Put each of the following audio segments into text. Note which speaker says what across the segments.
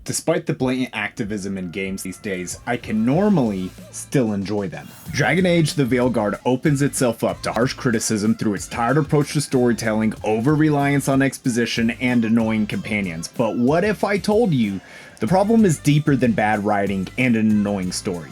Speaker 1: Despite the blatant activism in games these days, I can normally still enjoy them. Dragon Age: The Veilguard opens itself up to harsh criticism through its tired approach to storytelling, over-reliance on exposition, and annoying companions. But what if I told you the problem is deeper than bad writing and an annoying story?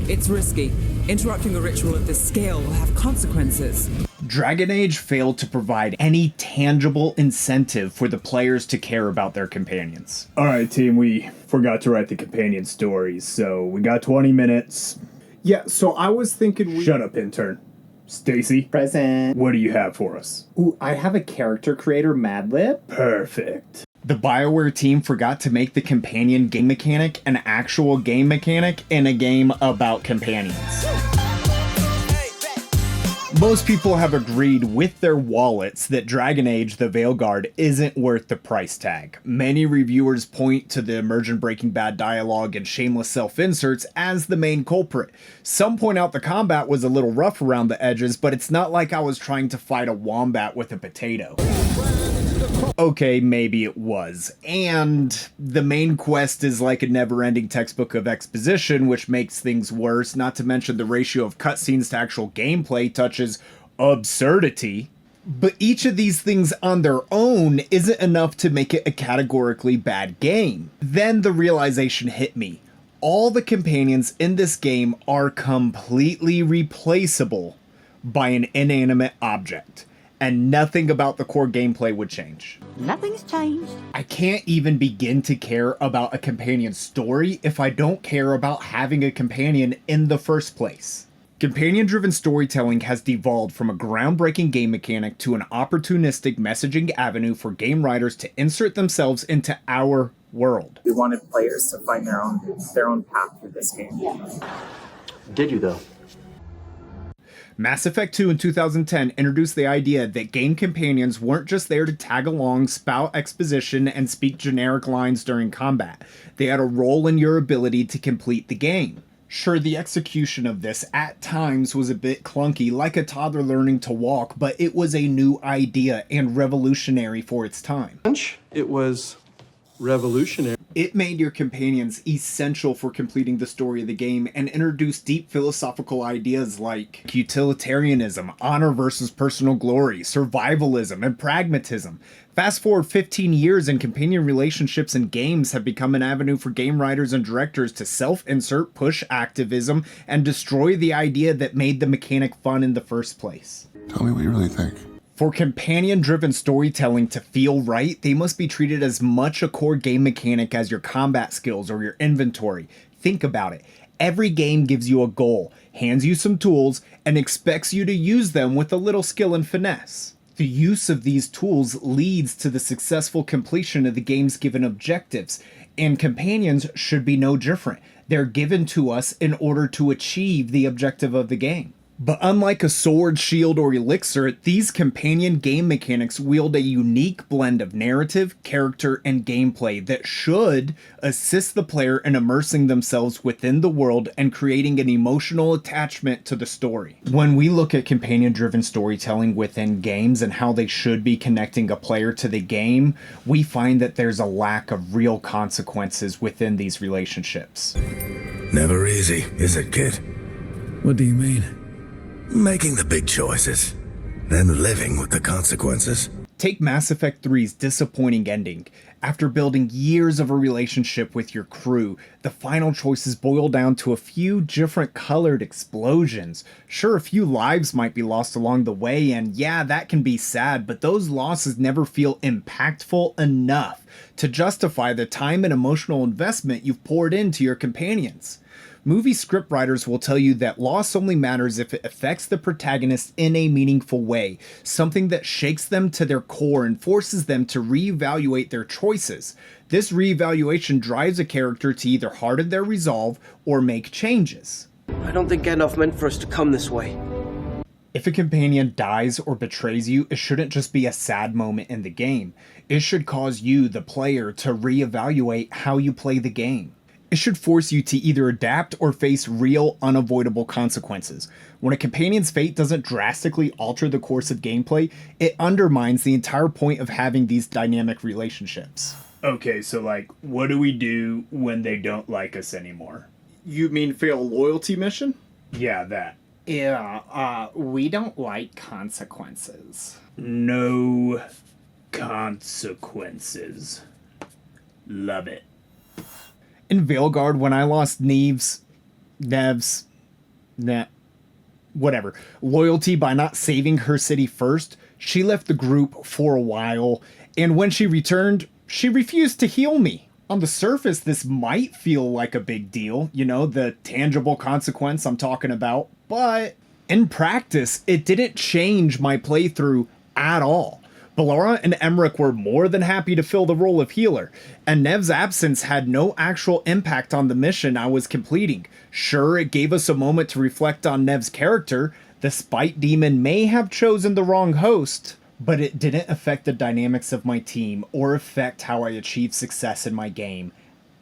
Speaker 2: It's risky. Interrupting a ritual of this scale will have consequences.
Speaker 1: Dragon Age failed to provide any tangible incentive for the players to care about their companions. Alright team, we forgot to write the companion stories, so we got 20 minutes.
Speaker 3: Yeah, so I was thinking
Speaker 1: Shut up, intern. Stacy,
Speaker 4: Present.
Speaker 1: what do you have for us?
Speaker 4: Ooh, I have a character creator, Mad Lib.
Speaker 1: Perfect. The BioWare team forgot to make the companion game mechanic an actual game mechanic in a game about companions. Most people have agreed with their wallets that Dragon Age: The Veilguard isn't worth the price tag. Many reviewers point to the immersion-breaking bad dialogue and shameless self-inserts as the main culprit. Some point out the combat was a little rough around the edges, but it's not like I was trying to fight a wombat with a potato. Okay, maybe it was. And the main quest is like a never-ending textbook of exposition, which makes things worse, not to mention the ratio of cutscenes to actual gameplay touches absurdity. But each of these things on their own isn't enough to make it a categorically bad game. Then the realization hit me. All the companions in this game are completely replaceable by an inanimate object. And nothing about the core gameplay would change.
Speaker 5: Nothing's changed.
Speaker 1: I can't even begin to care about a companion story if I don't care about having a companion in the first place. Companion-driven storytelling has devolved from a groundbreaking game mechanic to an opportunistic messaging avenue for game writers to insert themselves into our world.
Speaker 6: We wanted players to find their own path through this game.
Speaker 7: Did you though?
Speaker 1: Mass Effect 2 in 2010 introduced the idea that game companions weren't just there to tag along, spout exposition, and speak generic lines during combat. They had a role in your ability to complete the game. Sure, the execution of this at times was a bit clunky, like a toddler learning to walk, but it was a new idea and revolutionary for its time.
Speaker 7: It was revolutionary.
Speaker 1: It made your companions essential for completing the story of the game and introduced deep philosophical ideas like utilitarianism, honor versus personal glory, survivalism, and pragmatism. Fast forward 15 years and companion relationships in games have become an avenue for game writers and directors to self-insert, push activism, and destroy the idea that made the mechanic fun in the first place.
Speaker 8: Tell me what you really think.
Speaker 1: For companion-driven storytelling to feel right, they must be treated as much a core game mechanic as your combat skills or your inventory. Think about it. Every game gives you a goal, hands you some tools, and expects you to use them with a little skill and finesse. The use of these tools leads to the successful completion of the game's given objectives, and companions should be no different. They're given to us in order to achieve the objective of the game. But unlike a sword, shield, or elixir, these companion game mechanics wield a unique blend of narrative, character, and gameplay that should assist the player in immersing themselves within the world and creating an emotional attachment to the story. When we look at companion-driven storytelling within games and how they should be connecting a player to the game, we find that there's a lack of real consequences within these relationships.
Speaker 9: Never easy, is it, kid?
Speaker 3: What do you mean?
Speaker 9: Making the big choices, then living with the consequences.
Speaker 1: Take Mass Effect 3's disappointing ending. After building years of a relationship with your crew, the final choices boil down to a few different colored explosions. Sure, a few lives might be lost along the way, and yeah, that can be sad, but those losses never feel impactful enough to justify the time and emotional investment you've poured into your companions. Movie scriptwriters will tell you that loss only matters if it affects the protagonist in a meaningful way, something that shakes them to their core and forces them to reevaluate their choices. This reevaluation drives a character to either harden their resolve or make changes.
Speaker 10: I don't think Gandalf meant for us to come this way.
Speaker 1: If a companion dies or betrays you, it shouldn't just be a sad moment in the game. It should cause you, the player, to reevaluate how you play the game. It should force you to either adapt or face real, unavoidable consequences. When a companion's fate doesn't drastically alter the course of gameplay, it undermines the entire point of having these dynamic relationships. Okay, so like, what do we do when they don't like us anymore?
Speaker 4: You mean fail a loyalty mission?
Speaker 1: Yeah, that.
Speaker 4: Yeah, we don't like consequences.
Speaker 1: No consequences. Love it. In Veilguard, when I lost loyalty by not saving her city first, she left the group for a while, and when she returned, she refused to heal me. On the surface, this might feel like a big deal, you know, the tangible consequence I'm talking about, but in practice, it didn't change my playthrough at all. Bellara and Emmerich were more than happy to fill the role of healer, and Nev's absence had no actual impact on the mission I was completing. Sure, it gave us a moment to reflect on Nev's character. The Spite Demon may have chosen the wrong host, but it didn't affect the dynamics of my team or affect how I achieved success in my game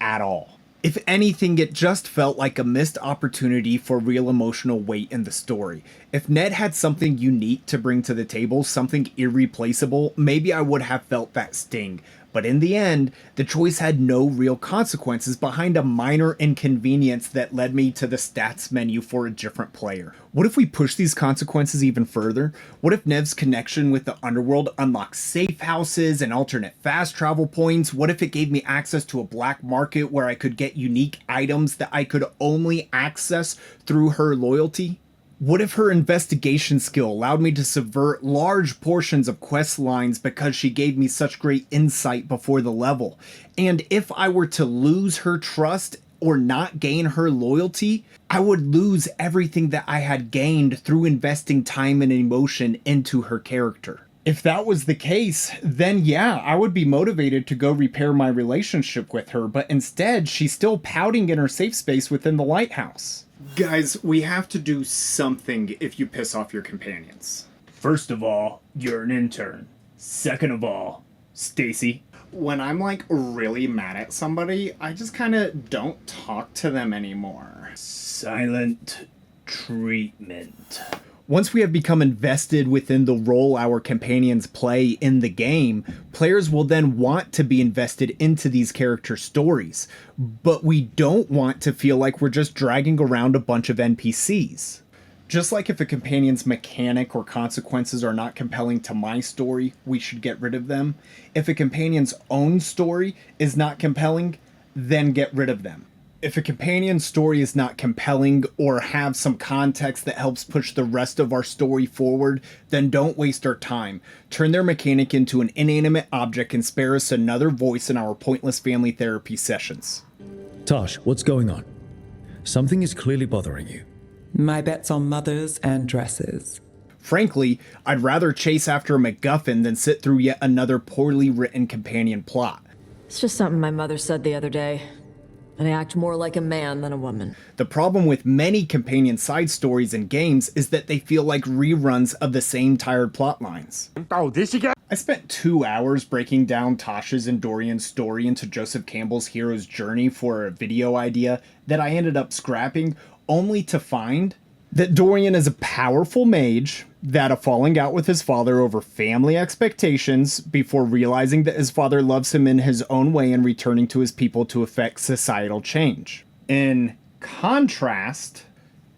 Speaker 1: at all. If anything, it just felt like a missed opportunity for real emotional weight in the story. If Ned had something unique to bring to the table, something irreplaceable, maybe I would have felt that sting. But in the end, the choice had no real consequences behind a minor inconvenience that led me to the stats menu for a different player. What if we push these consequences even further? What if Nev's connection with the underworld unlocked safe houses and alternate fast travel points? What if it gave me access to a black market where I could get unique items that I could only access through her loyalty? What if her investigation skill allowed me to subvert large portions of quest lines because she gave me such great insight before the level? And if I were to lose her trust or not gain her loyalty, I would lose everything that I had gained through investing time and emotion into her character. If that was the case, then yeah, I would be motivated to go repair my relationship with her, but instead, she's still pouting in her safe space within the lighthouse.
Speaker 4: Guys, we have to do something if you piss off your companions.
Speaker 1: First of all, you're an intern. Second of all, Stacy.
Speaker 4: When I'm like really mad at somebody, I just kind of don't talk to them anymore.
Speaker 1: Silent treatment. Once we have become invested within the role our companions play in the game, players will then want to be invested into these character stories, but we don't want to feel like we're just dragging around a bunch of NPCs. Just like if a companion's mechanic or consequences are not compelling to my story, we should get rid of them. If a companion's own story is not compelling, then get rid of them. If a companion's story is not compelling or have some context that helps push the rest of our story forward, then don't waste our time. Turn their mechanic into an inanimate object and spare us another voice in our pointless family therapy sessions.
Speaker 5: Tosh, what's going on? Something is clearly bothering you.
Speaker 2: My bet's on mothers and dresses.
Speaker 1: Frankly, I'd rather chase after a MacGuffin than sit through yet another poorly written companion plot.
Speaker 8: It's just something my mother said the other day. And I act more like a man than a woman.
Speaker 1: The problem with many companion side stories in games is that they feel like reruns of the same tired plot lines. I spent 2 hours breaking down Tasha's and Dorian's story into Joseph Campbell's hero's journey for a video idea that I ended up scrapping, only to find that Dorian is a powerful mage that a falling out with his father over family expectations before realizing that his father loves him in his own way and returning to his people to effect societal change. In contrast,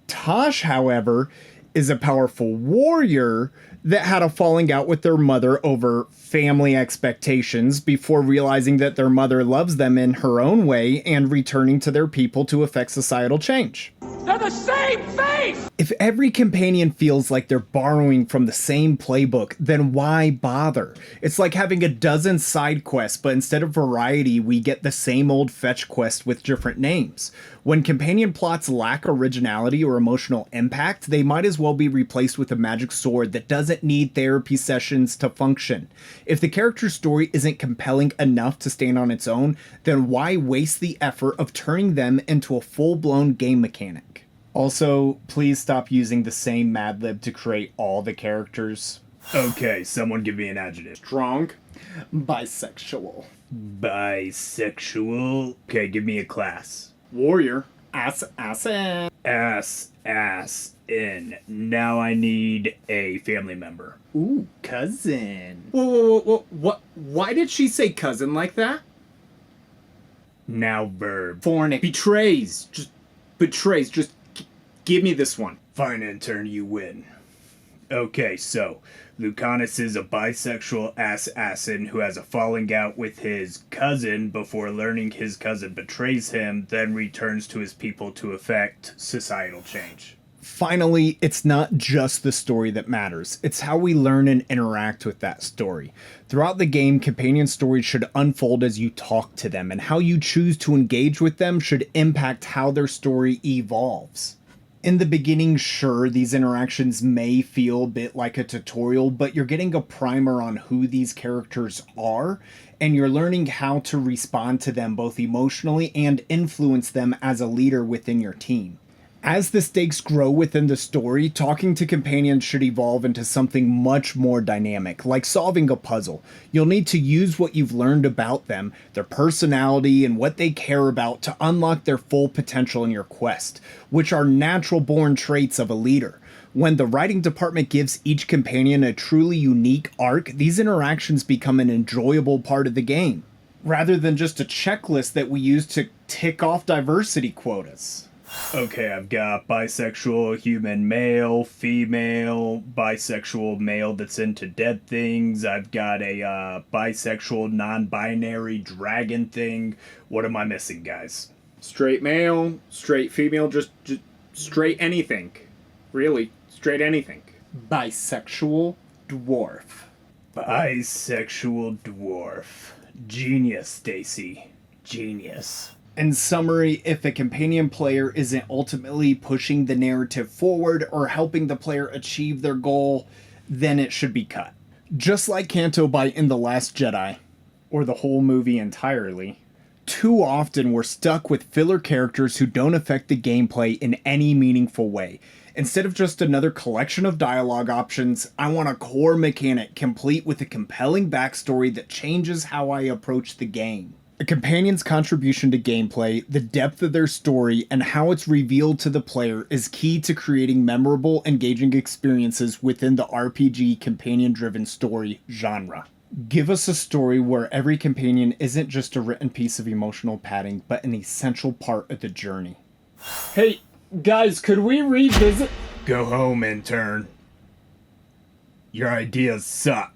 Speaker 1: Tosh, however, is a powerful warrior that had a falling out with their mother over family expectations before realizing that their mother loves them in her own way and returning to their people to effect societal change.
Speaker 11: They're the same face!
Speaker 1: If every companion feels like they're borrowing from the same playbook, then why bother? It's like having a dozen side quests, but instead of variety, we get the same old fetch quest with different names. When companion plots lack originality or emotional impact, they might as well be replaced with a magic sword that doesn't need therapy sessions to function. If the character's story isn't compelling enough to stand on its own, then why waste the effort of turning them into a full-blown game mechanic? Also, please stop using the same Mad Lib to create all the characters. Okay, someone give me an adjective.
Speaker 4: Strong. Bisexual.
Speaker 1: Bisexual? Okay, give me a class.
Speaker 4: Warrior. Assassin.
Speaker 1: Assassin. Now I need a family member.
Speaker 4: Ooh, cousin. Whoa. What? Why did she say cousin like that?
Speaker 1: Now verb.
Speaker 4: Fornic. Betrays. Just betrays. Just give me this one.
Speaker 1: Fine, intern, you win. Okay, so Lucanus is a bisexual assassin who has a falling out with his cousin before learning his cousin betrays him, then returns to his people to effect societal change. Finally, it's not just the story that matters, it's how we learn and interact with that story. Throughout the game, companion stories should unfold as you talk to them, and how you choose to engage with them should impact how their story evolves. In the beginning, sure, these interactions may feel a bit like a tutorial, but you're getting a primer on who these characters are, and you're learning how to respond to them both emotionally and influence them as a leader within your team. As the stakes grow within the story, talking to companions should evolve into something much more dynamic, like solving a puzzle. You'll need to use what you've learned about them, their personality, and what they care about to unlock their full potential in your quest, which are natural-born traits of a leader. When the writing department gives each companion a truly unique arc, these interactions become an enjoyable part of the game, rather than just a checklist that we use to tick off diversity quotas. Okay, I've got bisexual human male, female, bisexual male that's into dead things. I've got a bisexual non-binary dragon thing. What am I missing, guys?
Speaker 4: Straight male, straight female, just straight anything. Really, straight anything. Bisexual dwarf.
Speaker 1: Bisexual dwarf. Genius, Stacy. Genius. In summary, if a companion player isn't ultimately pushing the narrative forward or helping the player achieve their goal, then it should be cut. Just like Canto Bight in The Last Jedi, or the whole movie entirely, too often we're stuck with filler characters who don't affect the gameplay in any meaningful way. Instead of just another collection of dialogue options, I want a core mechanic complete with a compelling backstory that changes how I approach the game. A companion's contribution to gameplay, the depth of their story, and how it's revealed to the player is key to creating memorable, engaging experiences within the RPG companion-driven story genre. Give us a story where every companion isn't just a written piece of emotional padding, but an essential part of the journey.
Speaker 4: Hey, guys, could we revisit?
Speaker 1: Go home, intern. Your ideas suck.